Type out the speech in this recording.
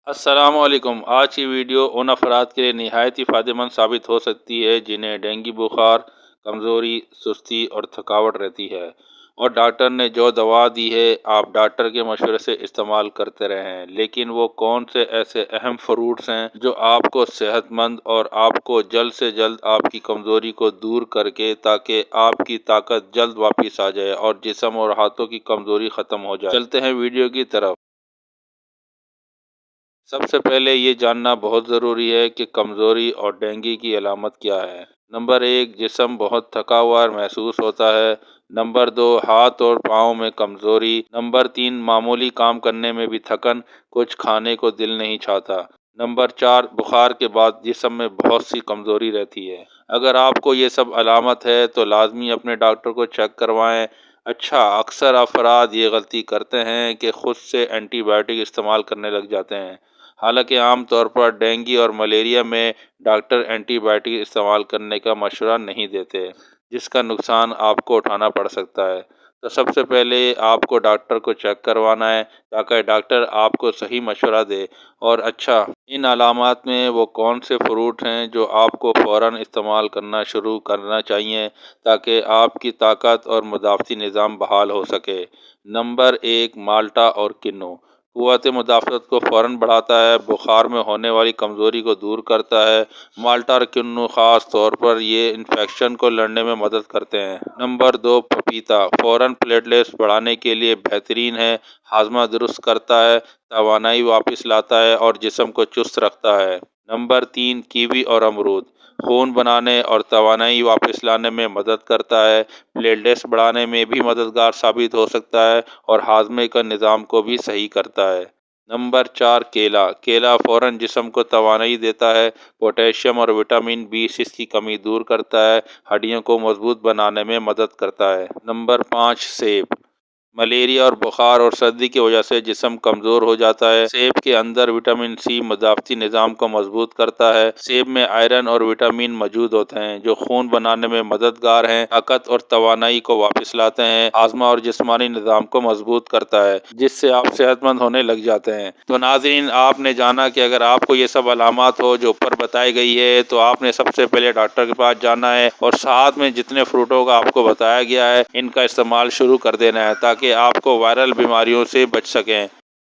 السلام علیکم۔ آج کی ویڈیو ان افراد کے لیے نہایت ہی فائدہ مند ثابت ہو سکتی ہے جنہیں ڈینگی بخار، کمزوری، سستی اور تھکاوٹ رہتی ہے، اور ڈاکٹر نے جو دوا دی ہے آپ ڈاکٹر کے مشورے سے استعمال کرتے رہیں۔ لیکن وہ کون سے ایسے اہم فروٹس ہیں جو آپ کو صحت مند اور آپ کو جلد سے جلد آپ کی کمزوری کو دور کر کے تاکہ آپ کی طاقت جلد واپس آ جائے اور جسم اور ہاتھوں کی کمزوری ختم ہو جائے۔ چلتے ہیں ویڈیو کی طرف۔ سب سے پہلے یہ جاننا بہت ضروری ہے کہ کمزوری اور ڈینگی کی علامت کیا ہے۔ نمبر 1، جسم بہت تھکا ہوا محسوس ہوتا ہے۔ نمبر 2، ہاتھ اور پاؤں میں کمزوری۔ نمبر 3، معمولی کام کرنے میں بھی تھکن، کچھ کھانے کو دل نہیں چاہتا۔ نمبر 4، بخار کے بعد جسم میں بہت سی کمزوری رہتی ہے۔ اگر آپ کو یہ سب علامت ہے تو لازمی اپنے ڈاکٹر کو چیک کروائیں۔ اکثر افراد یہ غلطی کرتے ہیں کہ خود سے اینٹی بائیوٹک استعمال کرنے لگ جاتے ہیں۔ حالانکہ عام طور پر ڈینگی اور ملیریا میں ڈاکٹر اینٹی بائیوٹک استعمال کرنے کا مشورہ نہیں دیتے، جس کا نقصان آپ کو اٹھانا پڑ سکتا ہے۔ تو سب سے پہلے آپ کو ڈاکٹر کو چیک کروانا ہے تاکہ ڈاکٹر آپ کو صحیح مشورہ دے۔ اور ان علامات میں وہ کون سے فروٹ ہیں جو آپ کو فوراً استعمال کرنا شروع کرنا چاہیے تاکہ آپ کی طاقت اور مدافعتی نظام بحال ہو سکے۔ نمبر 1، مالٹا اور کنو۔ قوت مدافعت کو فوراً بڑھاتا ہے، بخار میں ہونے والی کمزوری کو دور کرتا ہے۔ مالٹا اور کنو خاص طور پر یہ انفیکشن کو لڑنے میں مدد کرتے ہیں۔ نمبر 2، پپیتا۔ فوراً پلیٹلیٹس بڑھانے کے لیے بہترین ہے، ہاضمہ درست کرتا ہے، توانائی واپس لاتا ہے اور جسم کو چست رکھتا ہے۔ نمبر 3، کیوی اور امرود۔ خون بنانے اور توانائی واپس لانے میں مدد کرتا ہے، پلیٹلیٹس بڑھانے میں بھی مددگار ثابت ہو سکتا ہے اور ہاضمے کا نظام کو بھی صحیح کرتا ہے۔ نمبر 4، کیلا۔ کیلا فوراً جسم کو توانائی دیتا ہے، پوٹیشیم اور وٹامن B6 کی کمی دور کرتا ہے، ہڈیوں کو مضبوط بنانے میں مدد کرتا ہے۔ نمبر 5، سیب۔ ملیریا اور بخار اور سردی کی وجہ سے جسم کمزور ہو جاتا ہے۔ سیب کے اندر وٹامن C مدافعتی نظام کو مضبوط کرتا ہے۔ سیب میں آئرن اور وٹامن موجود ہوتے ہیں جو خون بنانے میں مددگار ہیں، طاقت اور توانائی کو واپس لاتے ہیں، ہاضمہ اور جسمانی نظام کو مضبوط کرتا ہے، جس سے آپ صحت مند ہونے لگ جاتے ہیں۔ تو ناظرین، آپ نے جانا کہ اگر آپ کو یہ سب علامات ہو جو اوپر بتائی گئی ہے تو آپ نے سب سے پہلے ڈاکٹر کے پاس جانا ہے اور ساتھ میں جتنے فروٹوں کا آپ کو بتایا گیا ہے ان کا استعمال شروع کر دینا ہے تاکہ آپ کو وائرل بیماریوں سے بچ سکیں۔